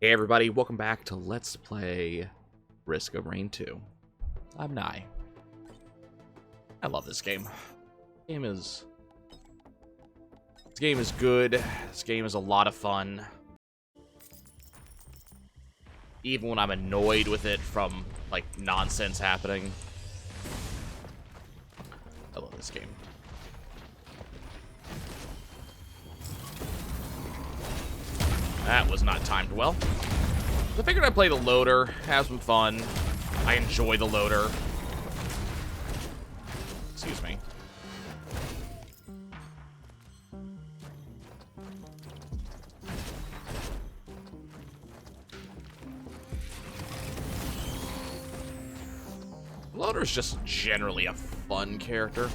Hey everybody, welcome back to Let's Play Risk of Rain 2. I'm Nye. I love this game. This game is good. This game is a lot of fun. Even when I'm annoyed with it from, like, nonsense happening. I love this game. That was not timed well. I figured I'd play the loader, have some fun. I enjoy the loader. Excuse me. Loader's just generally a fun character.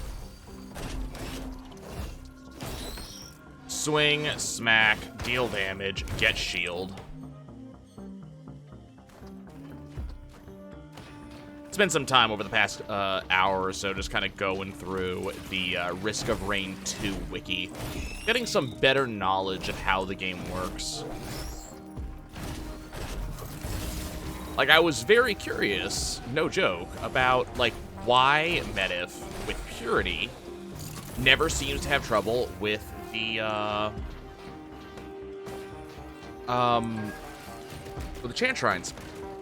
Swing, smack, deal damage, get shield. Spent some time over the past hour or so just kind of going through the Risk of Rain 2 wiki, getting some better knowledge of how the game works. Like, I was very curious, no joke, about, like, why Medivh with Purity never seems to have trouble with the chant shrines.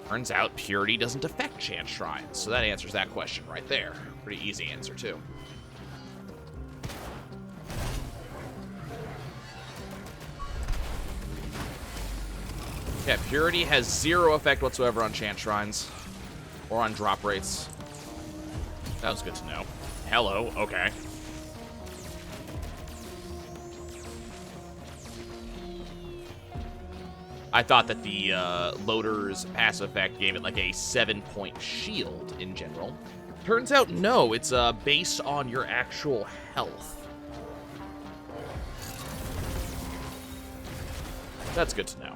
Turns out Purity doesn't affect chant shrines, so that answers that question right there. Pretty easy answer, too. Yeah, Purity has zero effect whatsoever on chant shrines or on drop rates. That was good to know. Hello, okay. I thought that the loader's passive effect gave it like a 7-point shield in general. Turns out, no, it's based on your actual health. That's good to know.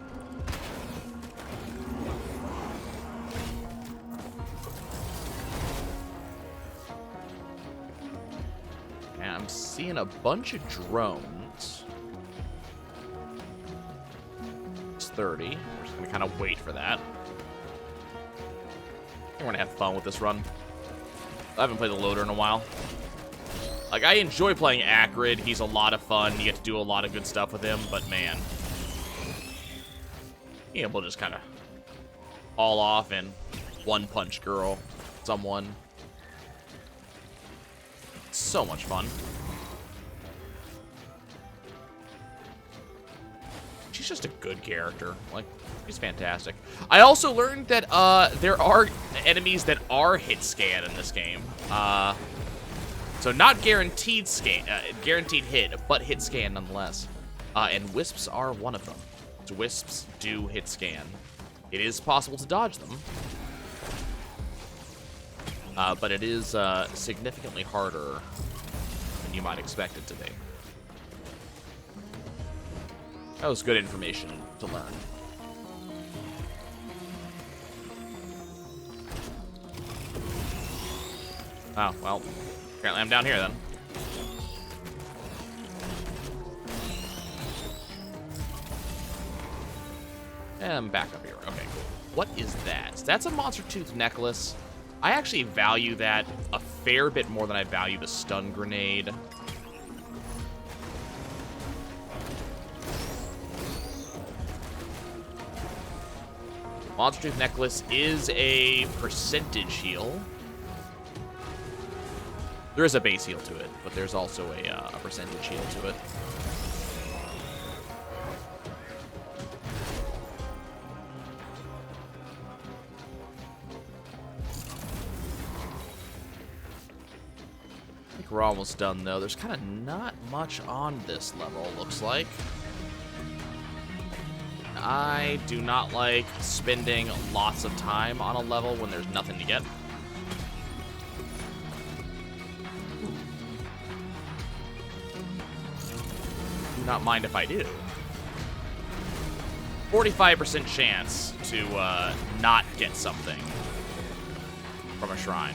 And I'm seeing a bunch of drones. 30. We're just gonna kind of wait for that. We're gonna have fun with this run. I haven't played the loader in a while. Like, I enjoy playing Acrid. He's a lot of fun. You get to do a lot of good stuff with him, but man, being able to just kind of haul off and one-punch girl someone. It's so much fun. She's just a good character. Like, she's fantastic. I also learned that there are enemies that are hit scan in this game. So not guaranteed guaranteed hit, but hit scan nonetheless. And wisps are one of them. So wisps do hit scan. It is possible to dodge them, but it is significantly harder than you might expect it to be. That was good information to learn. Oh, well, apparently I'm down here then. And I'm back up here. Okay, cool. What is that? That's a monster tooth necklace. I actually value that a fair bit more than I value the stun grenade. Monster Tooth Necklace is a percentage heal. There is a base heal to it, but there's also a percentage heal to it. I think we're almost done, though. There's kind of not much on this level, looks like. I do not like spending lots of time on a level when there's nothing to get. Do not mind if I do. 45% chance to not get something from a shrine.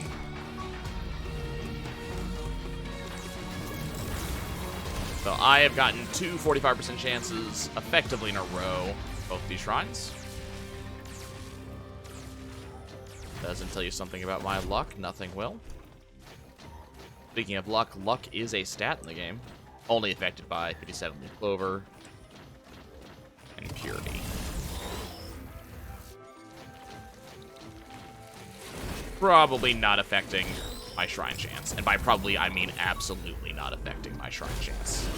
So I have gotten two 45% chances effectively in a row, both these shrines. Doesn't tell you something about my luck. Nothing will. Speaking of luck, luck is a stat in the game. Only affected by 57 leaf clover and purity. Probably not affecting my shrine chance. And by probably, I mean absolutely not affecting my shrine chance.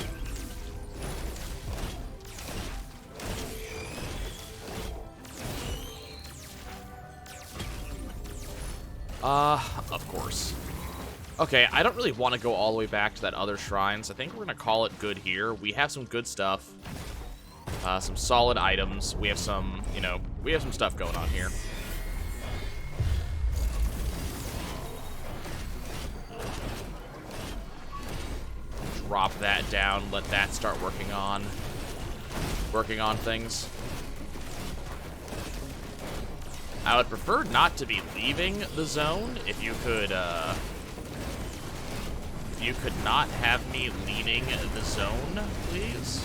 Of course. Okay, I don't really want to go all the way back to that other shrines. I think we're going to call it good here. We have some good stuff. Some solid items. We have some, you know, we have some stuff going on here. Drop that down, let that start working on things. I would prefer not to be leaving the zone. If you could not have me leaving the zone, please.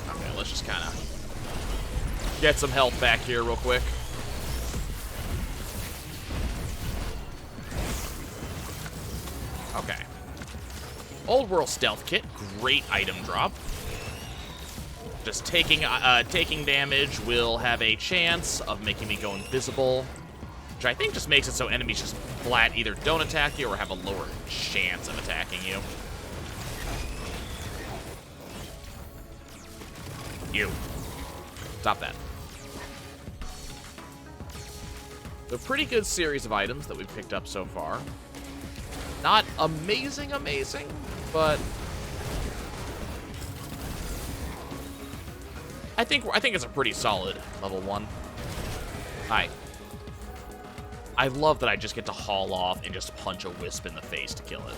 Okay, let's just kind of get some health back here real quick. Okay. Old World Stealth Kit, great item drop. Just taking damage will have a chance of making me go invisible, which I think just makes it so enemies just flat either don't attack you or have a lower chance of attacking you. You. Stop that. So, pretty good series of items that we've picked up so far. Not amazing, but I think it's a pretty solid level 1. I love that I just get to haul off and just punch a wisp in the face to kill it.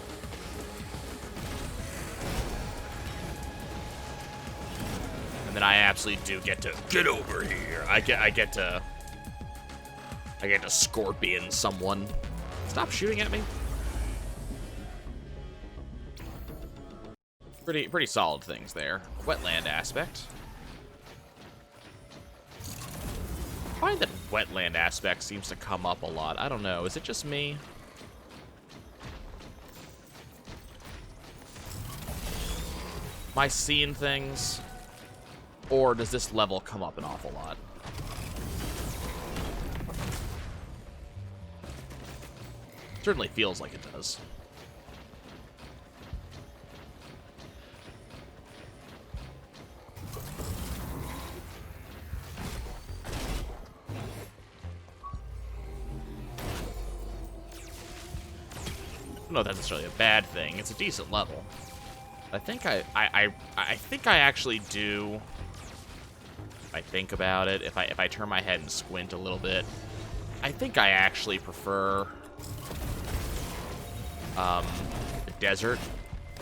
And then I absolutely do get to get over here. I get to scorpion someone. Stop shooting at me. Pretty solid things there. Wetland aspect. I find that wetland aspect seems to come up a lot. I don't know. Is it just me? Am I seeing things? Or does this level come up an awful lot? Certainly feels like it does. I don't know if that's necessarily a bad thing. It's a decent level. I think I think I actually do. If I think about it, if I turn my head and squint a little bit, I think I actually prefer the desert.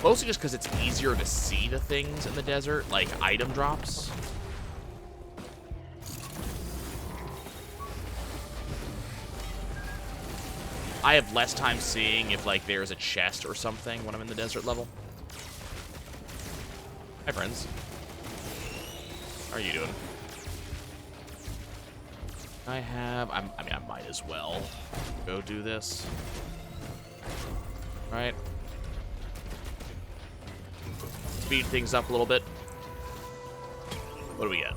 Mostly just because it's easier to see the things in the desert, like item drops. I have less time seeing if, like, there's a chest or something when I'm in the desert level. Hi, friends. How are you doing? I mean, I might as well go do this. All right. Speed things up a little bit. What do we get?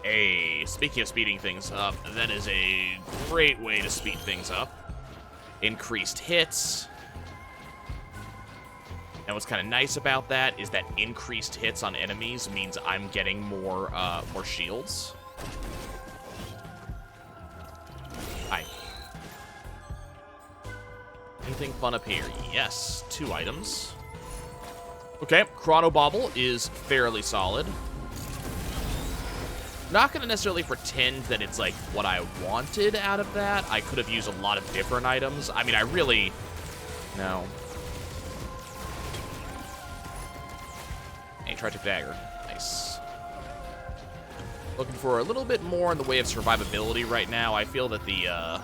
Hey, speaking of speeding things up, that is a great way to speed things up. Increased hits. And what's kind of nice about that is that increased hits on enemies means I'm getting more shields. Hi. Anything fun up here? Yes, 2 items. Okay, Chrono Bauble is fairly solid. Not going to necessarily pretend that it's, like, what I wanted out of that. I could have used a lot of different items. I mean, I really... No. Hey, Tragic Dagger. Nice. Looking for a little bit more in the way of survivability right now. I feel that the,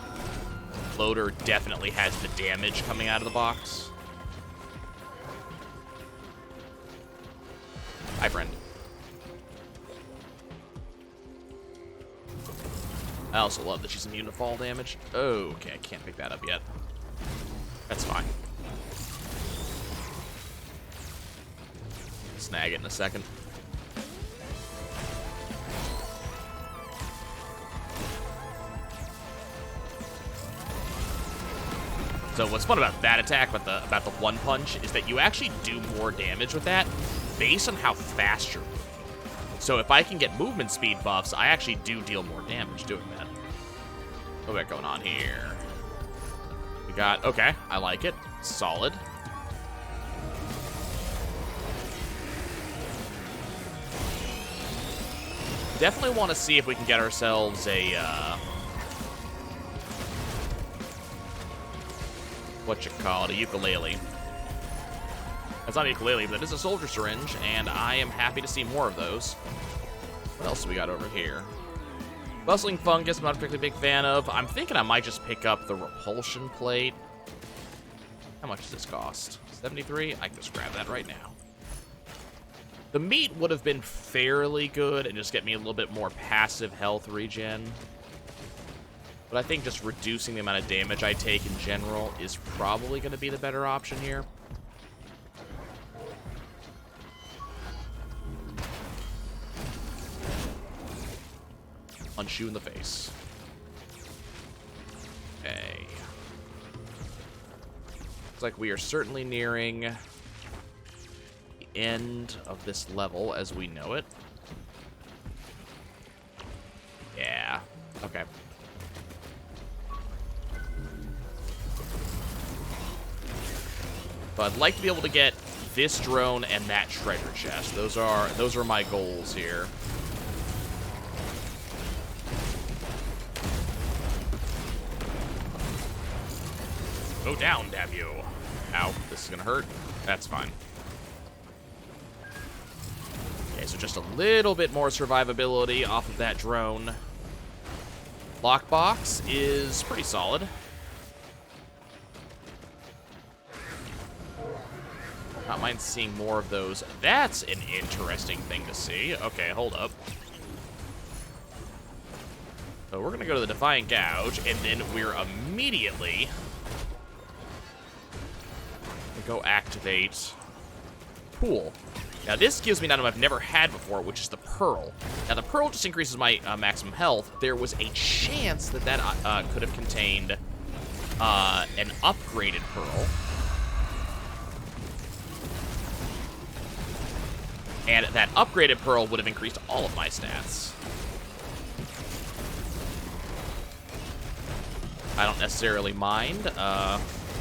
loader definitely has the damage coming out of the box. Hi, friend. I also love that she's immune to fall damage. Okay, I can't pick that up yet. That's fine. Snag it in a second. So what's fun about that attack, about the one punch, is that you actually do more damage with that based on how fast you're moving. So if I can get movement speed buffs, I actually do deal more damage doing that. What we got going on here? We got, okay, I like it. Solid. Definitely want to see if we can get ourselves a, a ukulele. That's not a ukulele, but it is a soldier syringe, and I am happy to see more of those. What else do we got over here? Bustling fungus, I'm not a particularly big fan of. I'm thinking I might just pick up the repulsion plate. How much does this cost? 73? I can just grab that right now. The meat would have been fairly good and just get me a little bit more passive health regen. But I think just reducing the amount of damage I take in general is probably going to be the better option here. Punch you in the face. Okay. Looks like we are certainly nearing the end of this level as we know it. Yeah. Okay. But I'd like to be able to get this drone and that treasure chest. Those are my goals here. Go down, damn you. Ow, this is gonna hurt. That's fine. Okay, so just a little bit more survivability off of that drone. Lockbox is pretty solid. Not mind seeing more of those. That's an interesting thing to see. Okay, hold up. So we're gonna go to the Defiant Gouge, and then we're immediately go activate Pool. Now this gives me an item I've never had before, which is the Pearl. Now the Pearl just increases my maximum health. There was a chance that that could have contained an upgraded Pearl. And that upgraded Pearl would have increased all of my stats. I don't necessarily mind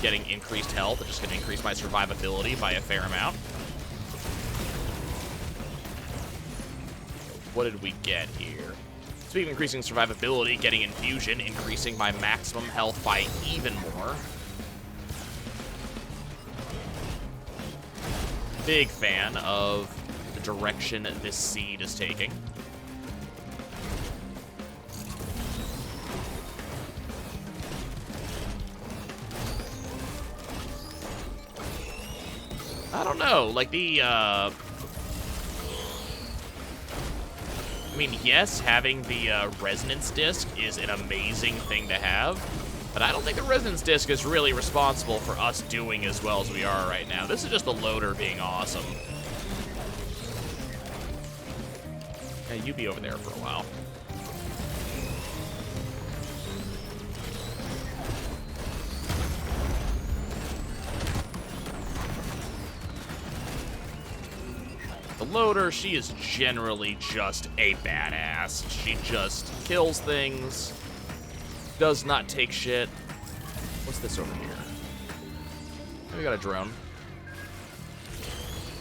getting increased health. It's just going to increase my survivability by a fair amount. What did we get here? Speaking of increasing survivability, getting infusion, increasing my maximum health by even more. Big fan of the direction this seed is taking. I don't know, like I mean, yes, having the resonance disc is an amazing thing to have, but I don't think the resonance disc is really responsible for us doing as well as we are right now. This is just the loader being awesome. Hey, you be over there for a while. The loader, she is generally just a badass. She just kills things, does not take shit. What's this over here? Oh, we got a drone.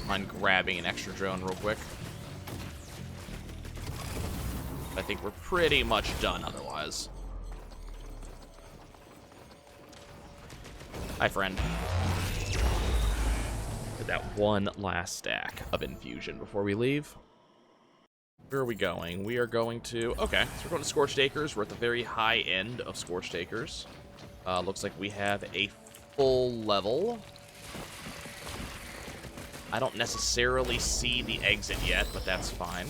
Mind grabbing an extra drone real quick. I think we're pretty much done otherwise. Hi, friend. That one last stack of infusion before we leave. Where are we going? We are going to... Okay, so we're going to Scorched Acres. We're at the very high end of Scorched Acres. Looks like we have a full level. I don't necessarily see the exit yet, but that's fine.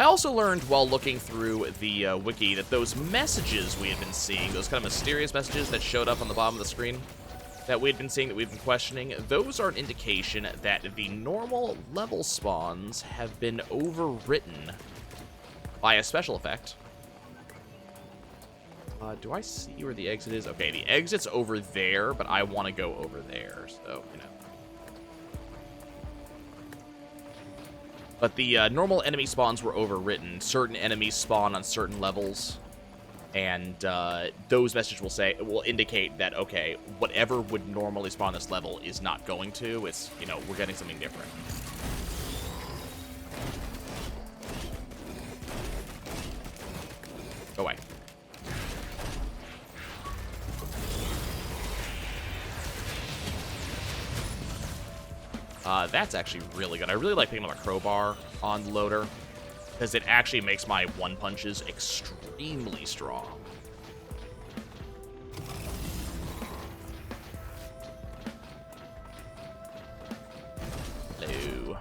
I also learned while looking through the wiki that those messages we had been seeing, those kind of mysterious messages that showed up on the bottom of the screen that we had been seeing, that we've been questioning, those are an indication that the normal level spawns have been overwritten by a special effect. Do I see where the exit is? Okay, the exit's over there, but I want to go over there, so, you know. But the normal enemy spawns were overwritten. Certain enemies spawn on certain levels, and those messages will indicate that, okay, whatever would normally spawn this level is not going to. It's, you know, we're getting something different. Go away. That's actually really good. I really like picking up a crowbar on loader, because it actually makes my one punches extremely strong. Hello.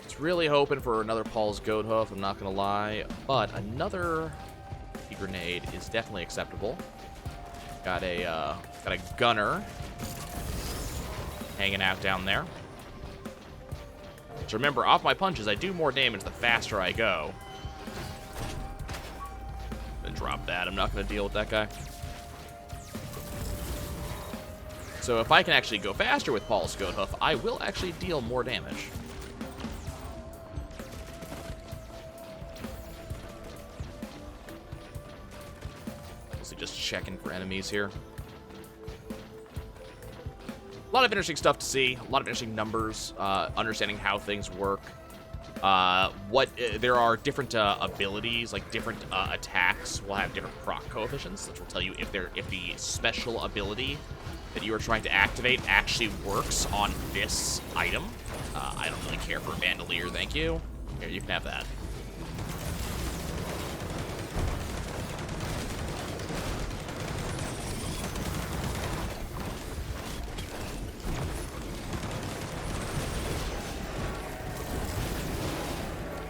Just really hoping for another Paul's Goat Hoof, I'm not gonna lie, but another grenade is definitely acceptable. Got a gunner hanging out down there. So remember, off my punches, I do more damage the faster I go. Then drop that. I'm not going to deal with that guy. So if I can actually go faster with Paul's Goat Hoof, I will actually deal more damage. Just checking for enemies here. A lot of interesting stuff to see. A lot of interesting numbers. Understanding how things work. There are different abilities, like different attacks will have different proc coefficients, which will tell you if the special ability that you are trying to activate actually works on this item. I don't really care for Bandolier, thank you. Here, you can have that.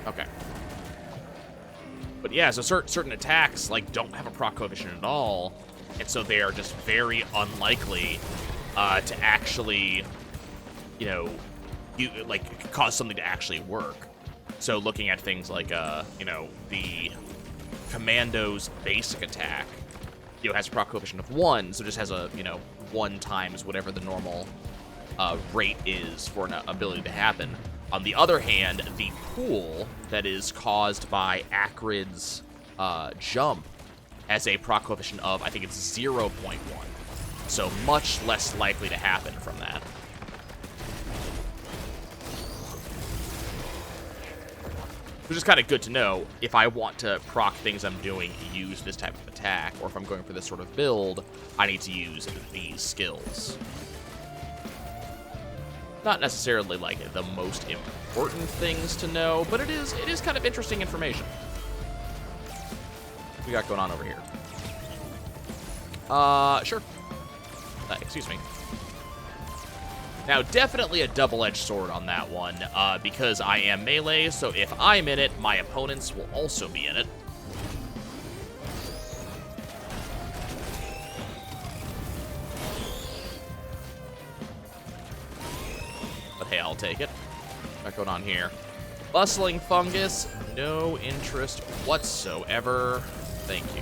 Okay. But yeah, so certain attacks, like, don't have a proc coefficient at all, and so they are just very unlikely to actually, you know, cause something to actually work. So looking at things like, you know, the Commando's basic attack, you know, has a proc coefficient of 1, so it just has a, you know, 1 times whatever the normal rate is for an ability to happen. On the other hand, the pool that is caused by Acrid's jump has a proc coefficient of, I think it's 0.1. So much less likely to happen from that. Which is kind of good to know if I want to proc things I'm doing, use this type of attack, or if I'm going for this sort of build, I need to use these skills. Not necessarily, like, the most important things to know, but it is kind of interesting information. What we got going on over here? Sure. Excuse me. Now, definitely a double-edged sword on that one, because I am melee, so if I'm in it, my opponents will also be in it. But hey, I'll take it. What's going on here? Bustling fungus, no interest whatsoever. Thank you.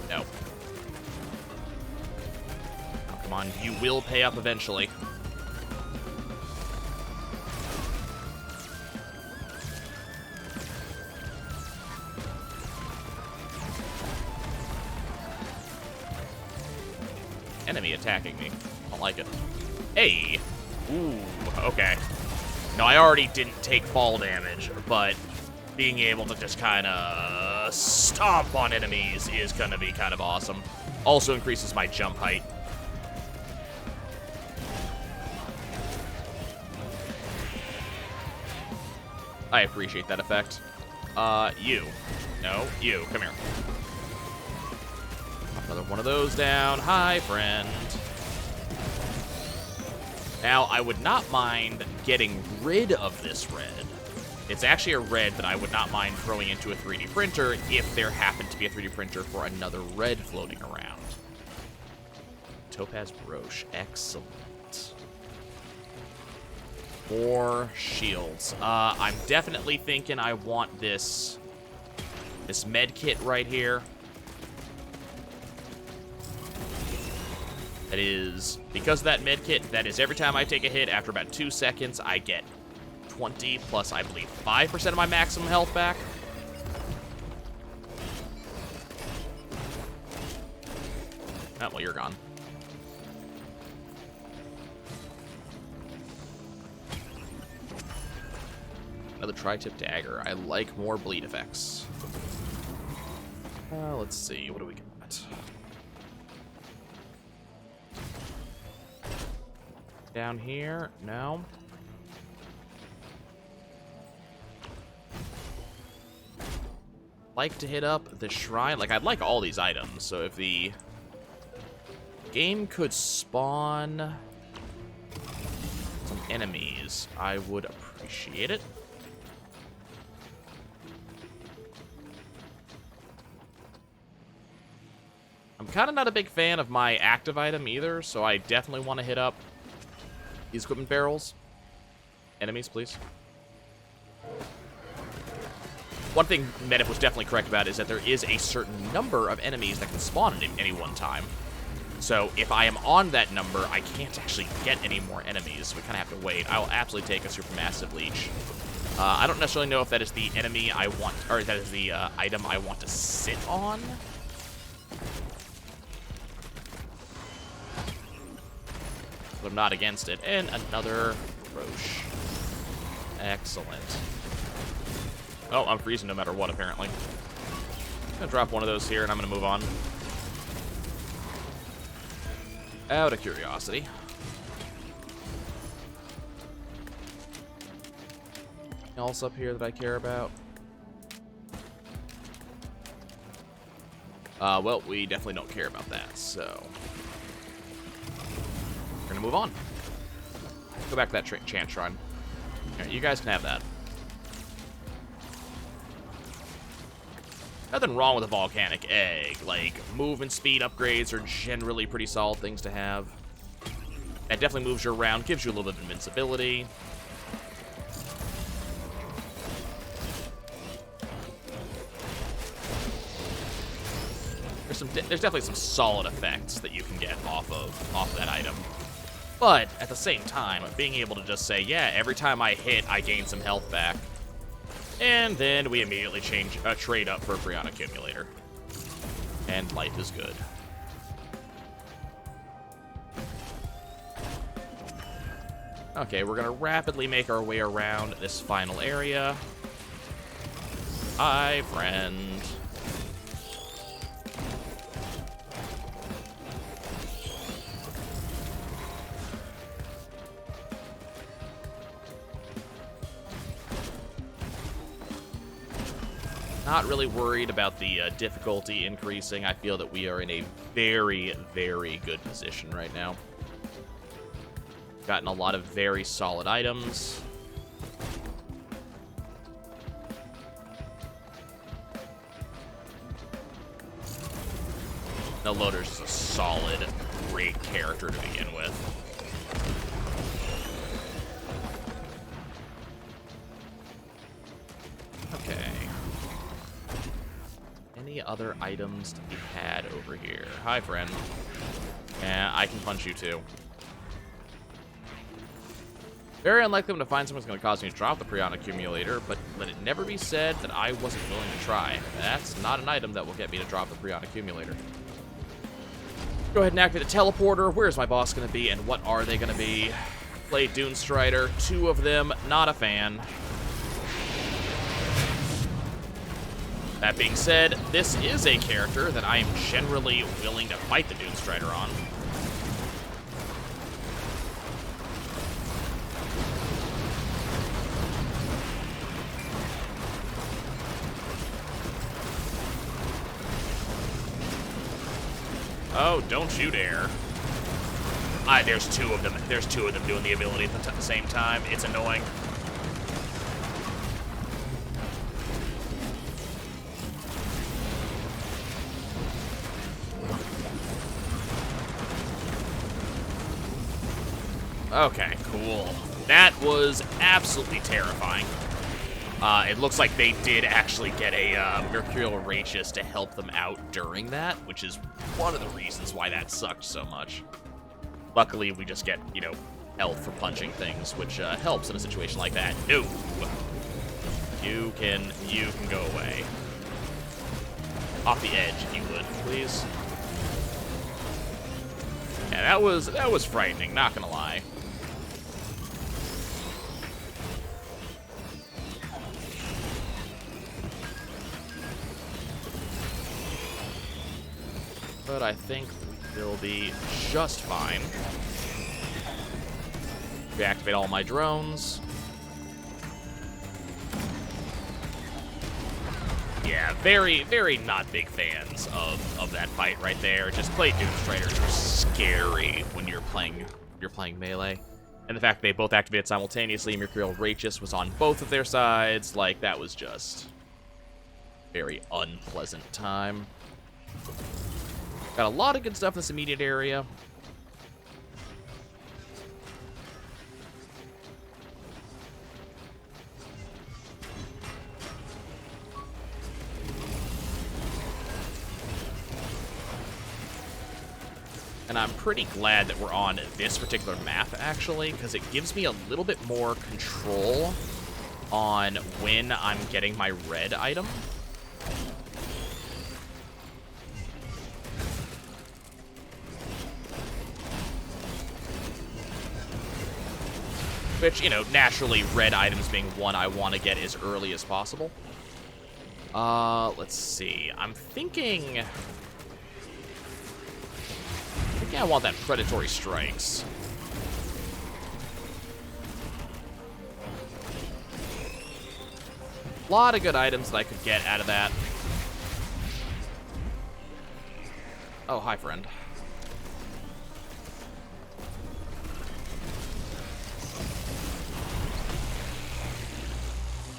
No. Oh, come on, you will pay up eventually. Enemy attacking me. I don't like it. Hey! Ooh, okay. No, I already didn't take fall damage, but being able to just kind of stomp on enemies is going to be kind of awesome. Also increases my jump height. I appreciate that effect. You. No, you. Come here. Another one of those down. Hi, friend. Now, I would not mind getting rid of this red. It's actually a red that I would not mind throwing into a 3D printer if there happened to be a 3D printer for another red floating around. Topaz brooch. Excellent. More shields. I'm definitely thinking I want this med kit right here. That is, because of that med kit, that is every time I take a hit, after about 2 seconds, I get 20 plus, I believe, 5% of my maximum health back. Oh, well, you're gone. Another tri-tip dagger. I like more bleed effects. Let's see. What do we got? Down here? No. Like to hit up the shrine. Like, I'd like all these items. So if the game could spawn some enemies, I would appreciate it. I'm kind of not a big fan of my active item either, so I definitely want to hit up these equipment barrels. Enemies, please. One thing Medip was definitely correct about is that there is a certain number of enemies that can spawn at any one time. So if I am on that number, I can't actually get any more enemies. So we kind of have to wait. I will absolutely take a supermassive leech. I don't necessarily know if that is the enemy I want, or that is the item I want to sit on. But I'm not against it. And another Roche. Excellent. Oh, I'm freezing no matter what, apparently. I'm gonna drop one of those here, and I'm gonna move on. Out of curiosity. Anything else up here that I care about? Well, we definitely don't care about that, so we're gonna move on. Go back to that chant shrine. All right, you guys can have that. Nothing wrong with a volcanic egg. Like, movement speed upgrades are generally pretty solid things to have. That definitely moves you around, gives you a little bit of invincibility. There's definitely some solid effects that you can get off that item. But at the same time, being able to just say, yeah, every time I hit, I gain some health back. And then we immediately trade up for a Freon accumulator. And life is good. Okay, we're gonna rapidly make our way around this final area. Hi, friend. Not really worried about the difficulty increasing. I feel that we are in a very, very good position right now. Gotten a lot of very solid items. No, Loader's is a solid, great character to begin with. Okay. Any other items to be had over here? Hi, friend. Yeah, I can punch you too. Very unlikely I'm going to find someone's going to cause me to drop the Prion accumulator, but let it never be said that I wasn't willing to try. That's not an item that will get me to drop the Prion accumulator. Go ahead and activate the teleporter. Where's my boss going to be, and what are they going to be? Play Dune Strider. 2 of them. Not a fan. That being said, this is a character that I am generally willing to fight the Dune Strider on. Oh, don't you dare. There's two of them. There's two of them doing the ability at the same time. It's annoying. Okay, cool. That was absolutely terrifying. It looks like they did actually get a Mercurial Rageous to help them out during that, which is one of the reasons why that sucked so much. Luckily, we just get, you know, health for punching things, which helps in a situation like that. No! You can go away. Off the edge, if you would, please. Yeah, that was frightening, not gonna lie. But I think we'll be just fine. Reactivate all my drones. Yeah, very, very not big fans of that fight right there. Just play Doomstriders are scary when you're playing melee. And the fact they both activated simultaneously, Mercurial Rageous was on both of their sides, like that was just very unpleasant time. Got a lot of good stuff in this immediate area. And I'm pretty glad that we're on this particular map, actually, because it gives me a little bit more control on when I'm getting my red item. Which, you know, naturally, red items being one I want to get as early as possible. Let's see. I'm thinking I want that Predatory Strikes. A lot of good items that I could get out of that. Oh, hi, friend.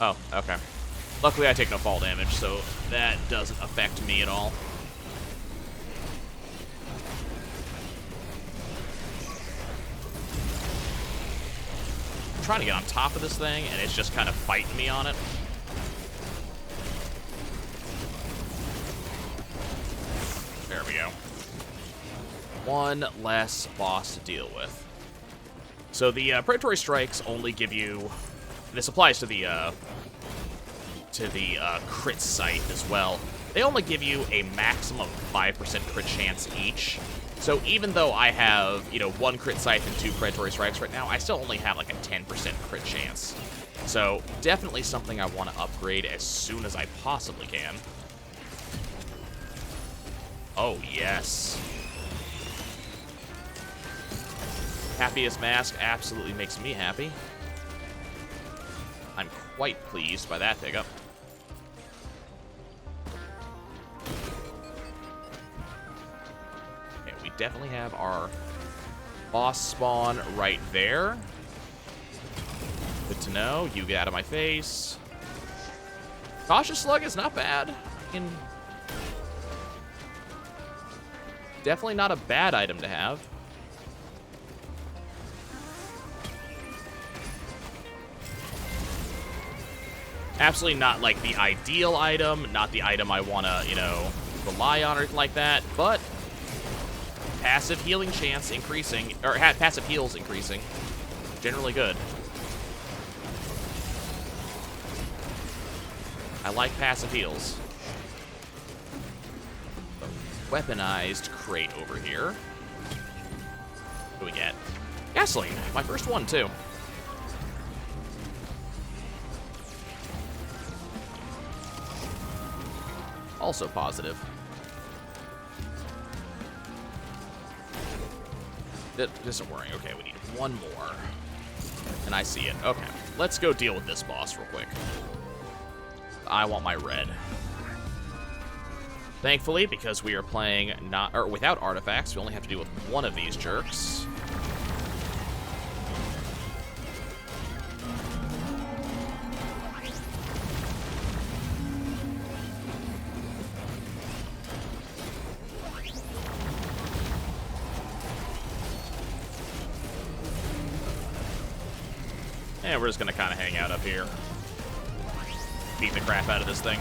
Oh, okay. Luckily, I take no fall damage, so that doesn't affect me at all. I'm trying to get on top of this thing, and it's just kind of fighting me on it. There we go. One less boss to deal with. So the Predatory Strikes only give you... This applies to the crit sight as well. They only give you a maximum of 5% crit chance each. So even though I have, you know, 1 crit sight and 2 Predatory Strikes right now, I still only have like a 10% crit chance. So definitely something I want to upgrade as soon as I possibly can. Oh, yes. Happiest Mask absolutely makes me happy. I'm quite pleased by that pickup. Okay, we definitely have our boss spawn right there. Good to know. You get out of my face. Cautious Slug is not bad. I mean, definitely not a bad item to have. Absolutely not, like, the ideal item, not the item I want to, you know, rely on or anything like that, but passive healing chance increasing, or passive heals increasing. Generally good. I like passive heals. Weaponized crate over here. What do we get? Gasoline. My first one, too. Also positive. That isn't worrying. Okay, we need one more. And I see it. Okay, let's go deal with this boss real quick. I want my red. Thankfully, because we are playing without artifacts, we only have to deal with one of these jerks. And we're just going to kind of hang out up here. Beat the crap out of this thing.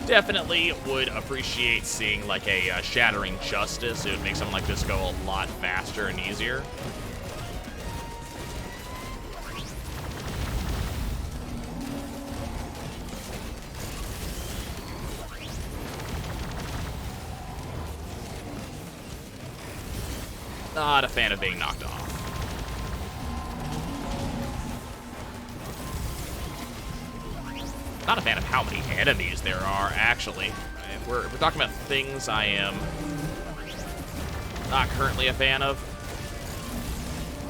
Definitely would appreciate seeing, like, a Shattering Justice. It would make something like this go a lot faster and easier. Not a fan of being knocked off. Not a fan of how many enemies there are, actually. If we're talking about things I am not currently a fan of,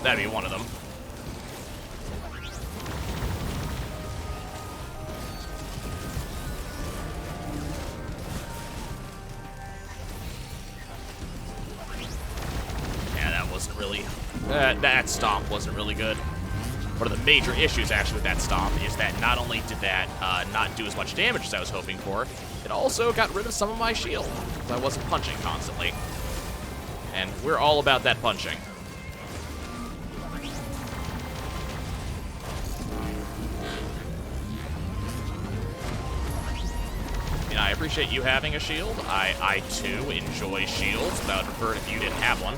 that'd be one of them. Yeah, that wasn't really... that stomp wasn't really good. One of the major issues, actually, with that stomp is that not only did that not do as much damage as I was hoping for, it also got rid of some of my shield, because I wasn't punching constantly. And we're all about that punching. You know, I appreciate you having a shield. I too, enjoy shields, but I would prefer it if you didn't have one.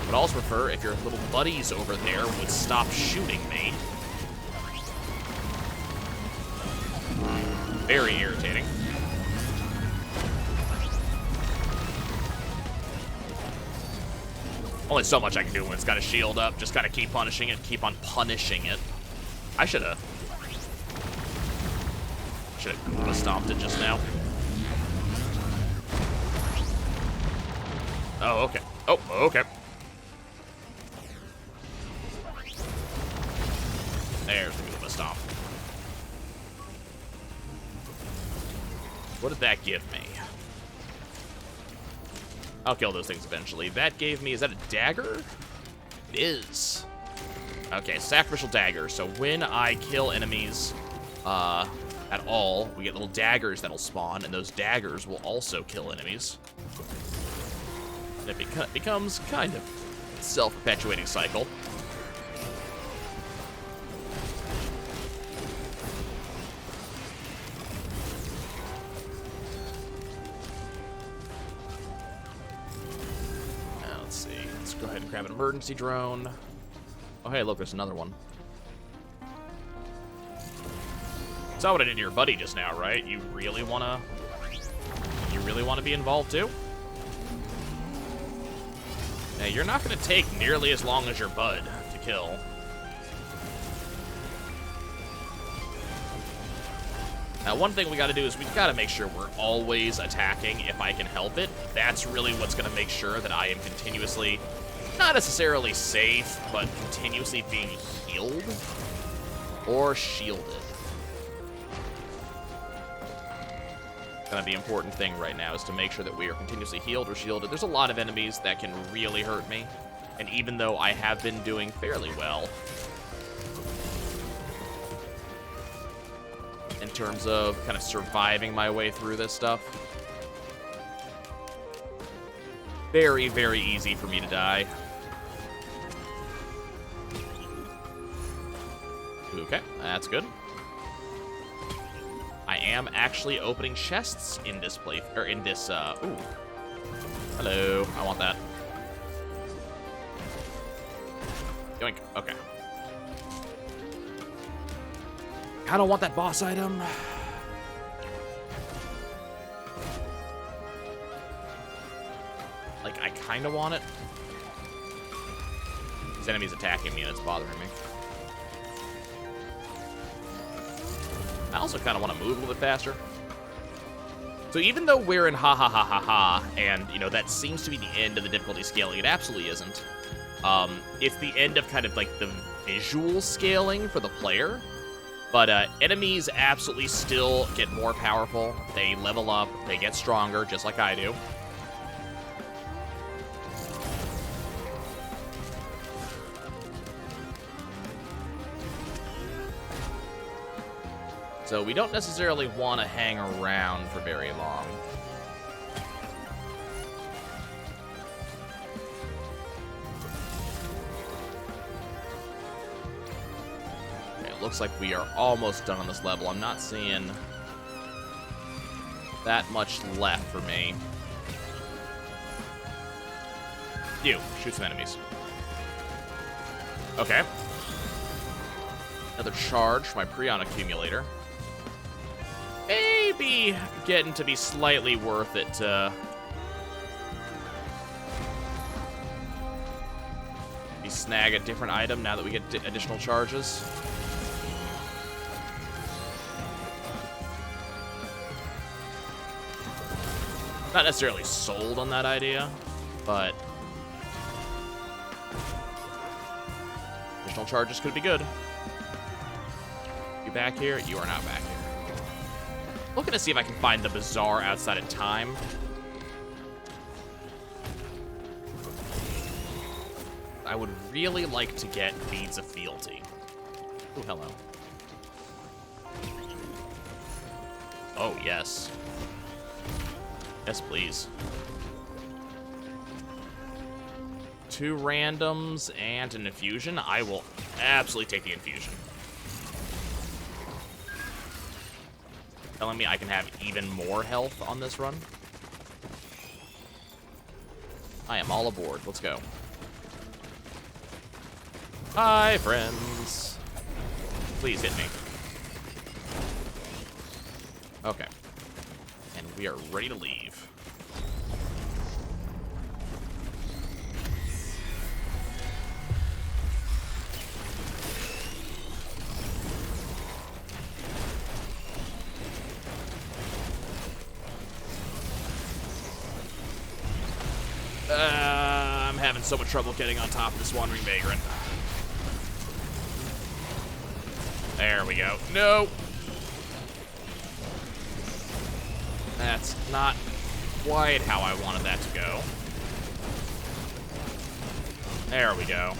Would also prefer if your little buddies over there would stop shooting me. Very irritating. Only so much I can do when it's got a shield up. Just gotta keep punishing it, keep on punishing it. I should've Goomba stomped it just now. Oh, okay. Oh, okay. There's the Goomba stomp. What did that give me? I'll kill those things eventually. That gave me, is that a dagger? It is. Okay, sacrificial dagger. So when I kill enemies at all, we get little daggers that'll spawn, and those daggers will also kill enemies. And it becomes kind of a self-perpetuating cycle. Go ahead and grab an emergency drone. Oh, hey, look, there's another one. Saw what I did to your buddy just now, right? You really wanna be involved too? Now, you're not gonna take nearly as long as your bud to kill. Now, one thing we gotta do is we gotta make sure we're always attacking if I can help it. That's really what's gonna make sure that I am continuously, not necessarily safe, but continuously being healed or shielded. Kind of the important thing right now is to make sure that we are continuously healed or shielded. There's a lot of enemies that can really hurt me, and even though I have been doing fairly well in terms of kind of surviving my way through this stuff, very, very easy for me to die. Okay, that's good. I am actually opening chests in this place, or in this, ooh. Hello, I want that. Yoink, okay. I don't want that boss item. Like, I kind of want it. This enemy's attacking me and it's bothering me. I also kind of want to move a little bit faster. So even though we're in ha ha ha ha ha, and, you know, that seems to be the end of the difficulty scaling, it absolutely isn't. It's the end of kind of like the visual scaling for the player. But enemies absolutely still get more powerful. They level up, they get stronger, just like I do. So we don't necessarily want to hang around for very long. looks like we are almost done on this level. I'm not seeing that much left for me. You, shoot some enemies. Okay. Another charge for my Prion accumulator. Maybe getting to be slightly worth it to snag a different item now that we get additional charges. Not necessarily sold on that idea, but additional charges could be good. You back here? You are not back here. Looking to see if I can find the bazaar outside of time. I would really like to get Beads of Fealty. Oh, hello. Oh, yes. Yes, please. 2 randoms and an infusion. I will absolutely take the infusion. Telling me I can have even more health on this run. I am all aboard. Let's go. Hi, friends. Please hit me. Okay. And we are ready to leave. I'm having so much trouble getting on top of this Wandering Vagrant. There we go. No! That's not quite how I wanted that to go. There we go.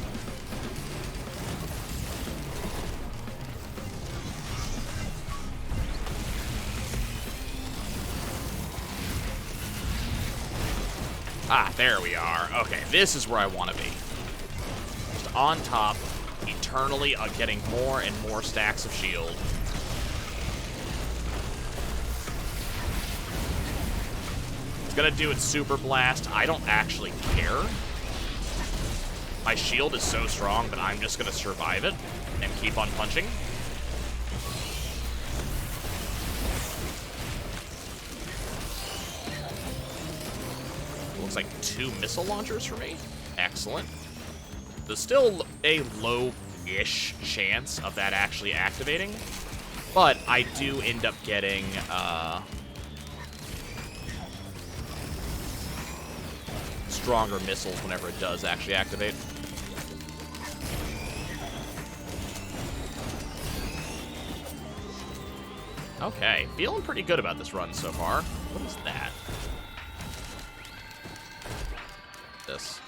Ah, there we are. Okay, this is where I want to be. Just on top, eternally getting more and more stacks of shield. It's gonna do its super blast. I don't actually care. My shield is so strong, but I'm just gonna survive it and keep on punching. Looks like 2 missile launchers for me. Excellent. There's still a low-ish chance of that actually activating, but I do end up getting stronger missiles whenever it does actually activate. Okay, feeling pretty good about this run so far. What is that? This.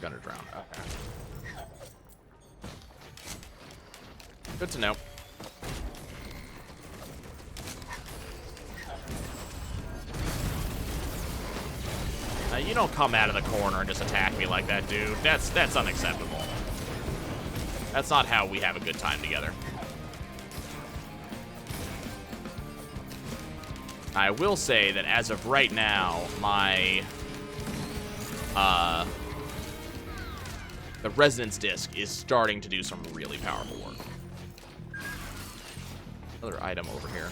Gunner drown. Okay. Good to know. You don't come out of the corner and just attack me like that, dude. That's unacceptable. That's not how we have a good time together. I will say that as of right now, my the Resonance Disc is starting to do some really powerful work. Another item over here.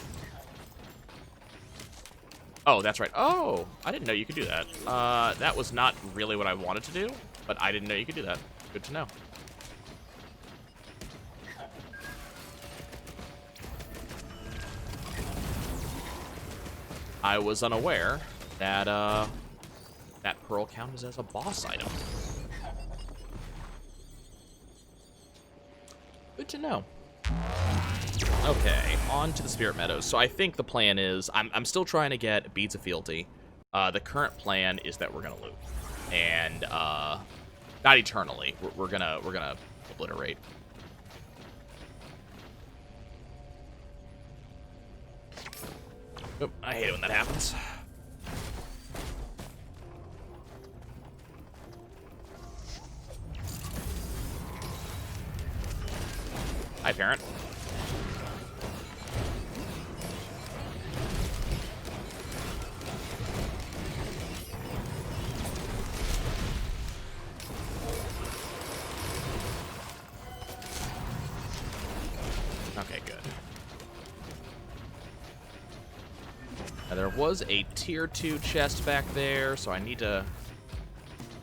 Oh, that's right. Oh, I didn't know you could do that. That was not really what I wanted to do, but I didn't know you could do that. Good to know. I was unaware that that pearl counts as a boss item. Good to know. Okay, on to the Spirit Meadows. So I think the plan is, I'm still trying to get Beads of Fealty. The current plan is that we're gonna loot, and not eternally. We're gonna obliterate. Oop, I hate it when that happens. Hi, parent. Okay, good. Now, there was a tier 2 chest back there, so I need to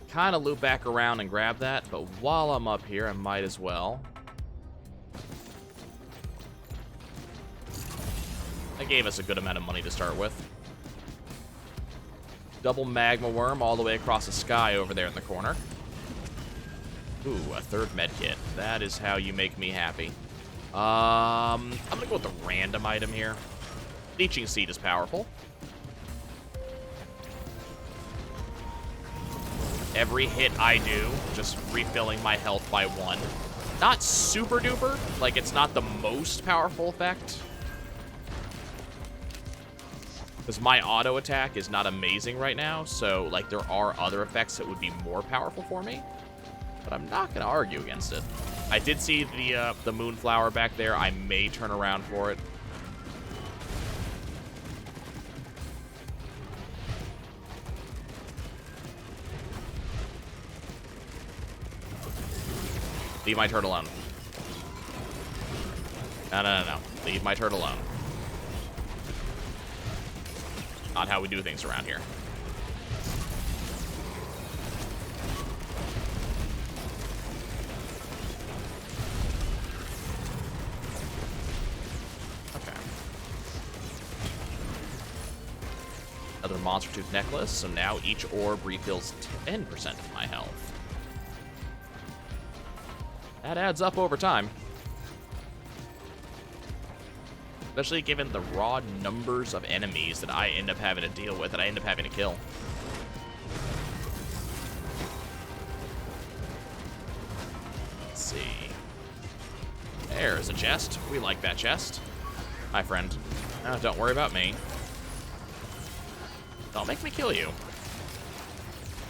kind of loop back around and grab that, but while I'm up here, I might as well. That gave us a good amount of money to start with. Double magma worm all the way across the sky over there in the corner. Ooh, a third med kit. That is how you make me happy. I'm gonna go with the random item here. Leeching Seed is powerful. Every hit I do, just refilling my health by 1. Not super duper, like it's not the most powerful effect. Because my auto attack is not amazing right now, so like there are other effects that would be more powerful for me. But I'm not gonna argue against it. I did see the moonflower back there. I may turn around for it. Leave my turd alone. No. Leave my turd alone. Not how we do things around here. Okay. Another monster tooth necklace, so now each orb refills 10% of my health. That adds up over time. Especially given the raw numbers of enemies that I end up having to deal with, that I end up having to kill. Let's see. There's a chest. We like that chest. Hi, friend. Don't worry about me. Don't make me kill you.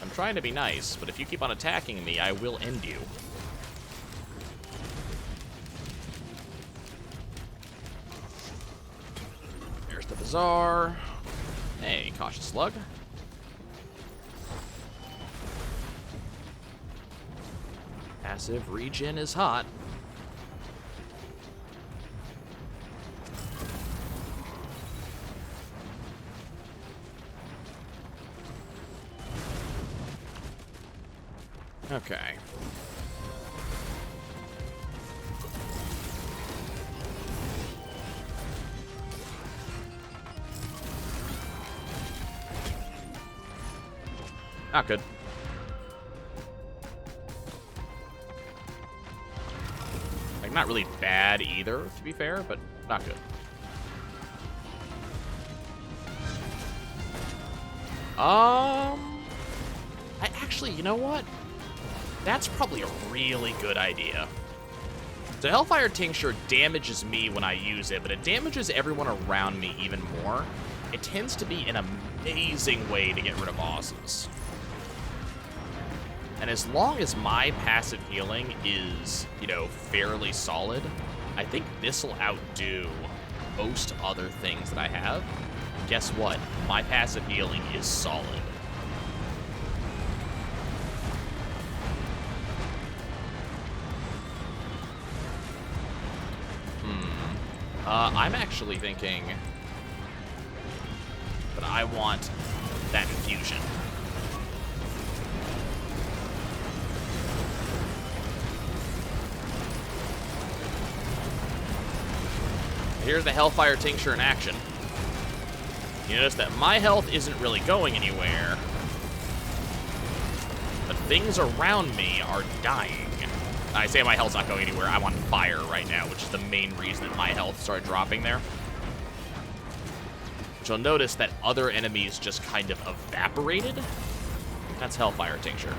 I'm trying to be nice, but if you keep on attacking me, I will end you. The bazaar. Hey, cautious slug. Passive regen is hot. Okay. Not good. Like, not really bad either, to be fair, but not good. Actually, you know what? That's probably a really good idea. So Hellfire Tincture damages me when I use it, but it damages everyone around me even more. It tends to be an amazing way to get rid of bosses. And as long as my passive healing is, you know, fairly solid, I think this will outdo most other things that I have. Guess what? My passive healing is solid. I'm actually thinking that I want that infusion. Here's the Hellfire Tincture in action. You notice that my health isn't really going anywhere, but things around me are dying. I say my health's not going anywhere. I'm on fire right now, which is the main reason that my health started dropping there. But you'll notice that other enemies just kind of evaporated. That's Hellfire Tincture.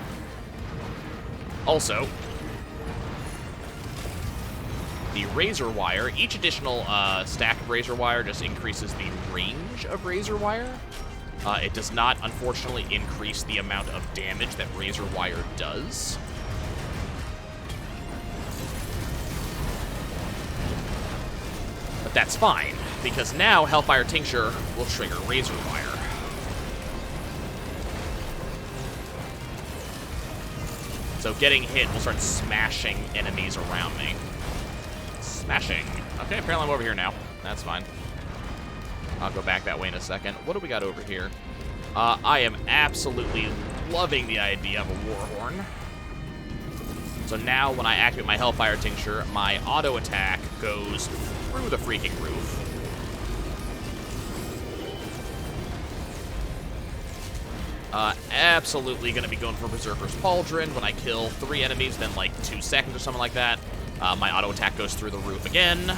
Also, the Razor Wire, each additional stack of Razor Wire just increases the range of Razor Wire. It does not, unfortunately, increase the amount of damage that Razor Wire does. But that's fine, because now Hellfire Tincture will trigger Razor Wire. So getting hit will start smashing enemies around me. Smashing. Okay, apparently I'm over here now. That's fine. I'll go back that way in a second. What do we got over here? I am absolutely loving the idea of a Warhorn. So now when I activate my Hellfire Tincture, my auto attack goes through the freaking roof. Absolutely going to be going for Berserker's Pauldron when I kill 3 enemies within like 2 seconds or something like that. My auto attack goes through the roof again.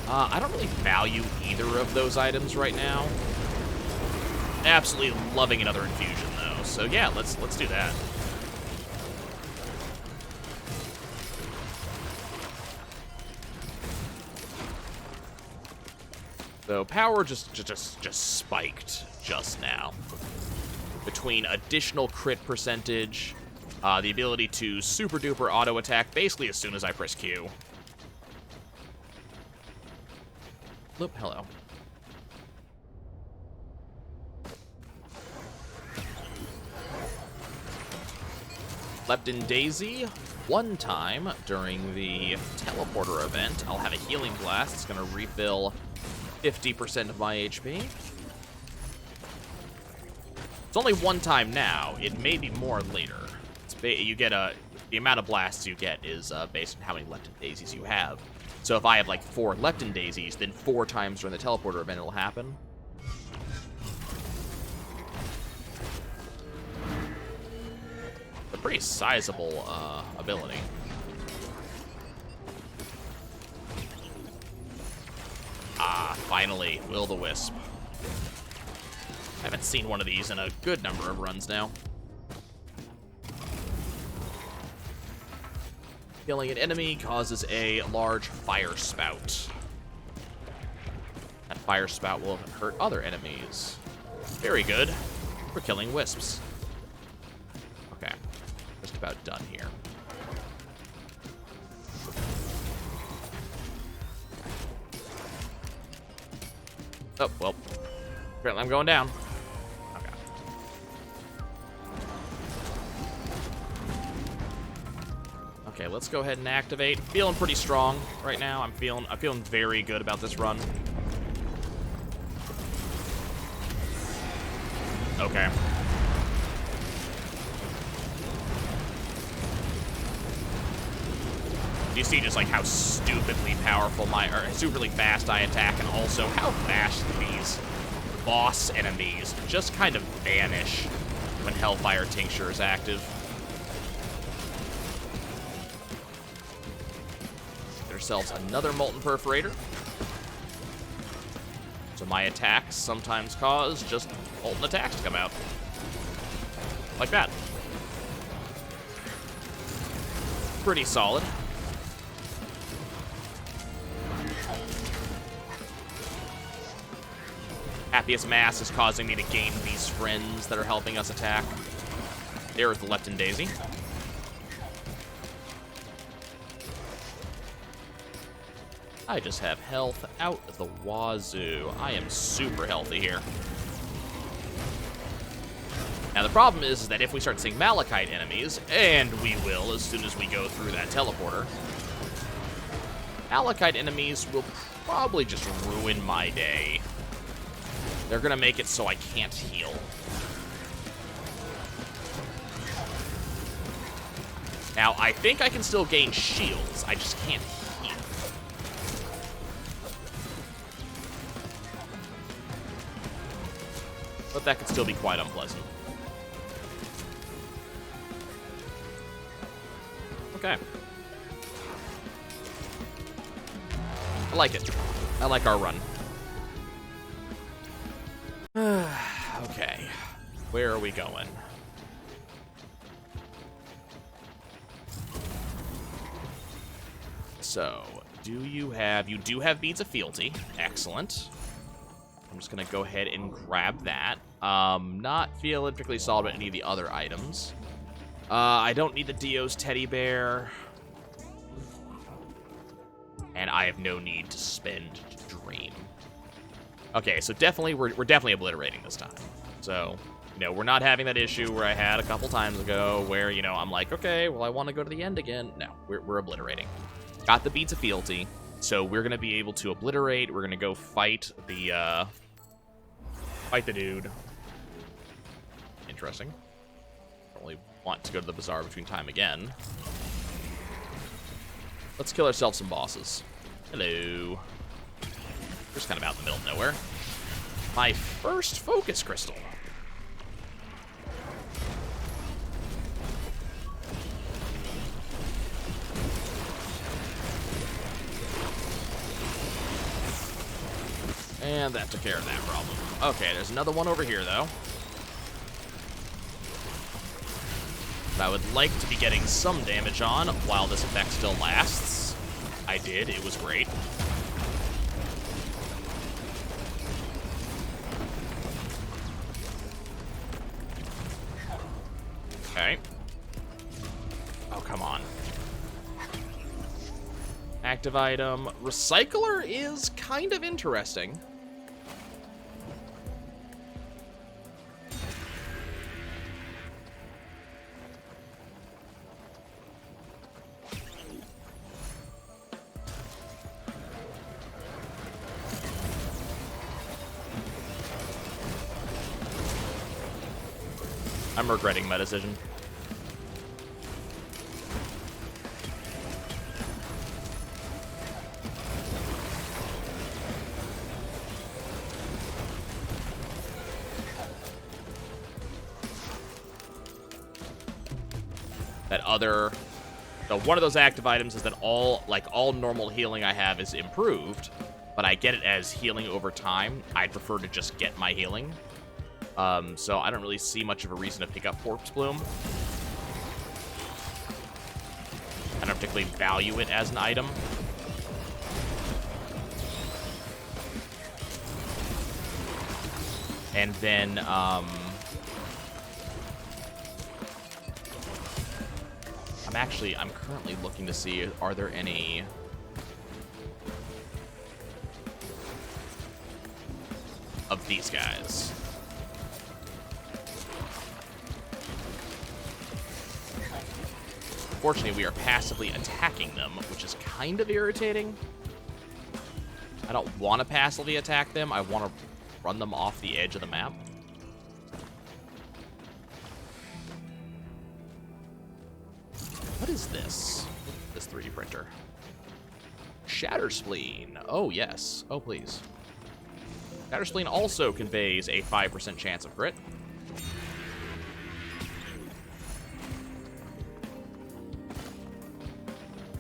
I don't really value either of those items right now. Absolutely loving another infusion though. So yeah, let's do that. So power just spiked just now. Between additional crit percentage, the ability to super duper auto attack basically as soon as I press Q. Loop, hello. Leptin Daisy. One time during the teleporter event, I'll have a healing blast. It's going to refill 50% of my HP. It's only one time now. It may be more later. You get the amount of blasts you get is based on how many Leptin Daisies you have. So if I have like 4 Leptin Daisies, then 4 times during the teleporter event it'll happen. A pretty sizable ability. Ah, finally, Will-o-the-Wisp. I haven't seen one of these in a good number of runs now. Killing an enemy causes a large fire spout. That fire spout will hurt other enemies. Very good for killing wisps. Okay, just about done here. Oh, well, apparently I'm going down. Okay. Okay, let's go ahead and activate. Feeling pretty strong right now. I'm feeling very good about this run. Okay. You see just like how stupidly powerful stupidly fast I attack, and also how fast these boss enemies just kind of vanish when Hellfire Tincture is active. Get ourselves another Molten Perforator. So my attacks sometimes cause just molten attacks to come out. Like that. Pretty solid. Happiest Mass is causing me to gain these friends that are helping us attack. There's the Leptin Daisy. I just have health out of the wazoo. I am super healthy here. Now the problem is that if we start seeing Malachite enemies, and we will as soon as we go through that teleporter, Malachite enemies will probably just ruin my day. They're gonna make it so I can't heal. Now, I think I can still gain shields, I just can't heal. But that could still be quite unpleasant. Okay. I like it. I like our run. Okay, where are we going? So, you do have Beads of Fealty. Excellent. I'm just gonna go ahead and grab that. Not feeling particularly solid about any of the other items. I don't need the Dio's teddy bear. And I have no need to spend to dream. Okay, so definitely, we're definitely obliterating this time. So, you know, we're not having that issue where I had a couple times ago where, you know, I'm like, okay, well, I want to go to the end again. No, we're obliterating. Got the Beads of Fealty, so we're going to be able to obliterate. We're going to go fight the dude. Interesting. Don't really want to go to the Bazaar between time again. Let's kill ourselves some bosses. Hello. Just kind of out in the middle of nowhere. My first focus crystal. And that took care of that problem. Okay, there's another one over here, though. I would like to be getting some damage on while this effect still lasts. I did. It was great. Okay. Oh, come on. Active item. Recycler is kind of interesting. I'm regretting my decision. That other... So one of those active items is that all normal healing I have is improved, but I get it as healing over time. I'd prefer to just get my healing. So I don't really see much of a reason to pick up Corpse Bloom. I don't particularly value it as an item. And then, I'm currently looking to see, are there any... of these guys? Fortunately, we are passively attacking them, which is kind of irritating. I don't want to passively attack them. I want to run them off the edge of the map. What is this? This 3D printer. Shatter Spleen. Oh, yes. Oh, please. Shatter Spleen also conveys a 5% chance of crit.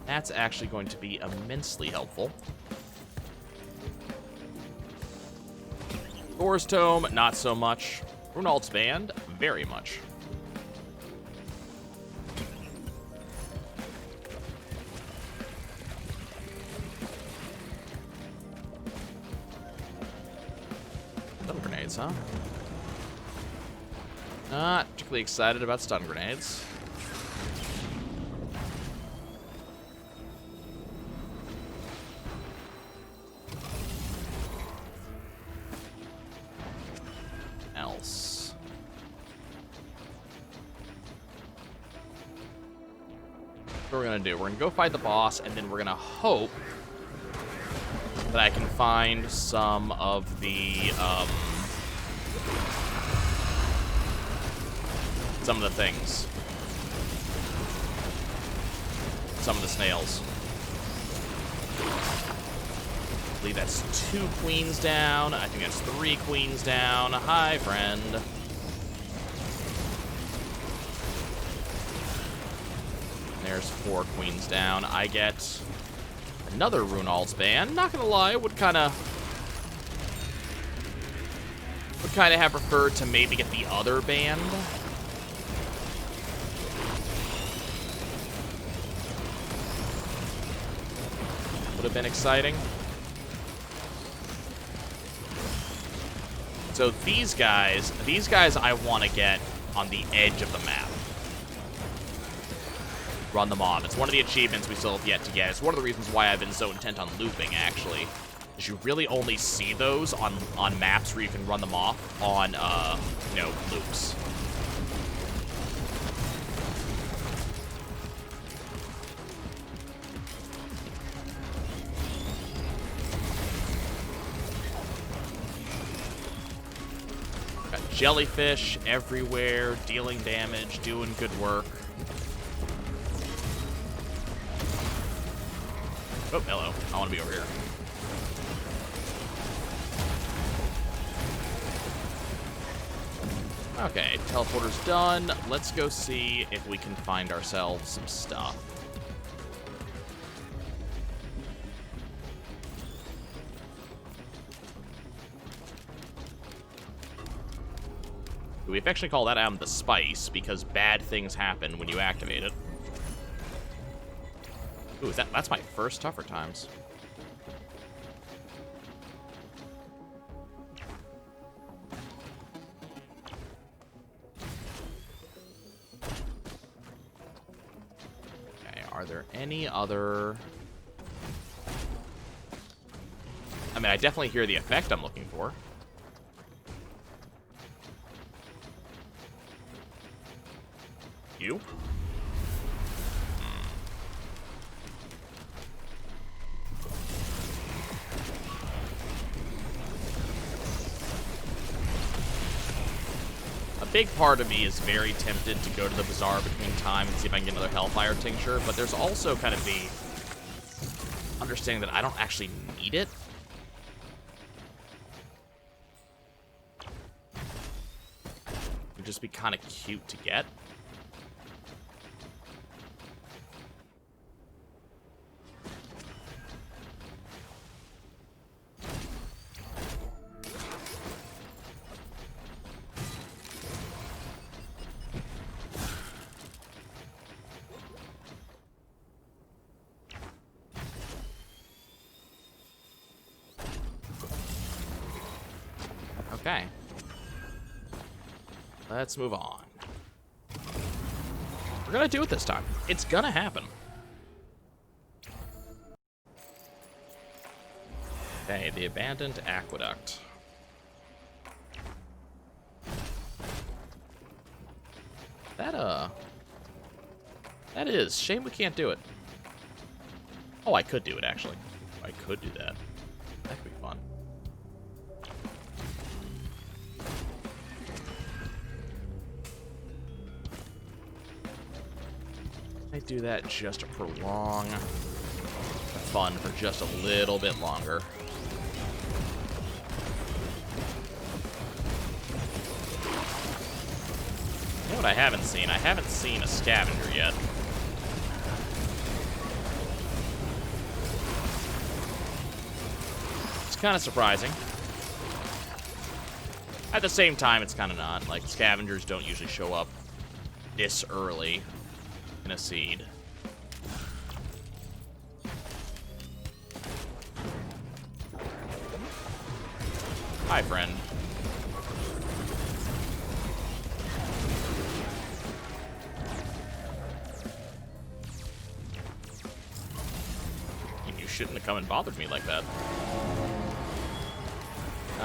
That's actually going to be immensely helpful. Thor's Tome, not so much. Runald's Band, very much. Stun grenades, huh? Not particularly excited about stun grenades. Else. What we're gonna do, we're gonna go fight the boss, and then we're gonna hope that I can find some of the things. Some of the snails. I believe that's 2 queens down. I think that's 3 queens down. Hi, friend. There's 4 queens down. I get another Runald's Band. Not gonna lie, would kind of have preferred to maybe get the other band. Would have been exciting. So these guys I want to get on the edge of the map. run them off. It's one of the achievements we still have yet to get. It's one of the reasons why I've been so intent on looping, actually. Is you really only see those on maps where you can run them off on, you know, loops. Got jellyfish everywhere, dealing damage, doing good work. Oh, hello. I want to be over here. Okay, teleporter's done. Let's go see if we can find ourselves some stuff. We affectionately call that item the spice because bad things happen when you activate it. Ooh, that's my first tougher times. Are there any other... I mean, I definitely hear the effect I'm looking for. You? A big part of me is very tempted to go to the bazaar between time and see if I can get another Hellfire Tincture, but there's also kind of the understanding that I don't actually need it. It would just be kind of cute to get. Okay. Let's move on. We're gonna do it this time. It's gonna happen. Okay, the abandoned aqueduct. That is. Shame we can't do it. Oh, I could do it, actually. I could do that. That could be fun. I do that just to prolong the fun for just a little bit longer. You know what I haven't seen? I haven't seen a scavenger yet. It's kind of surprising. At the same time, it's kind of not. Like, scavengers don't usually show up this early in a seed. Hi, friend. You shouldn't have come and bothered me like that.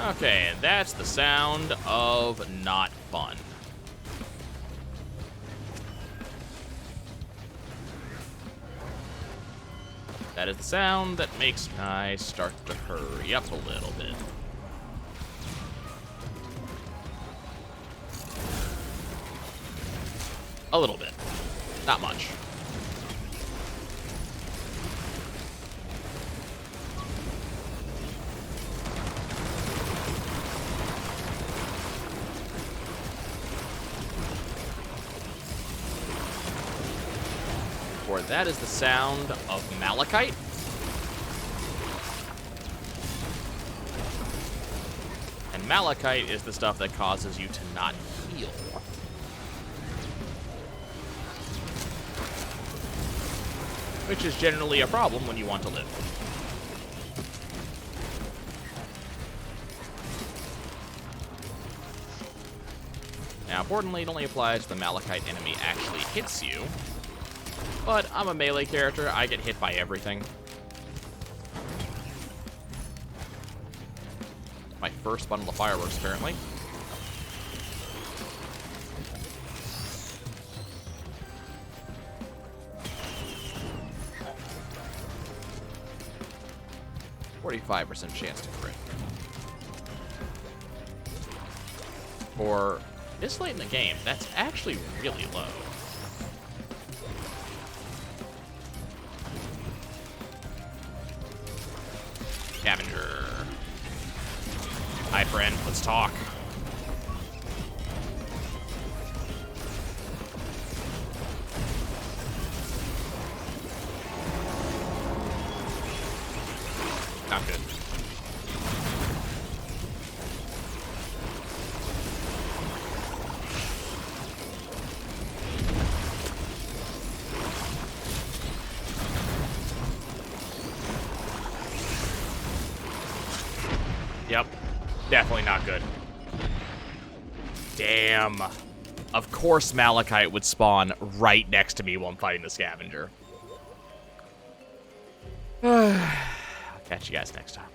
Okay, and that's the sound of not fun. That is the sound that makes I start to hurry up a little bit. A little bit. Not much. For that is the sound of malachite. And malachite is the stuff that causes you to not heal. Which is generally a problem when you want to live. Now, importantly, it only applies if the malachite enemy actually hits you. But I'm a melee character. I get hit by everything. My first bundle of fireworks, apparently. %45 chance to crit. For this late in the game, that's actually really low. Scavenger. Hi, friend. Let's talk. Not good. Yep. Definitely not good. Damn. Of course Malachite would spawn right next to me while I'm fighting the scavenger. I'll catch you guys next time.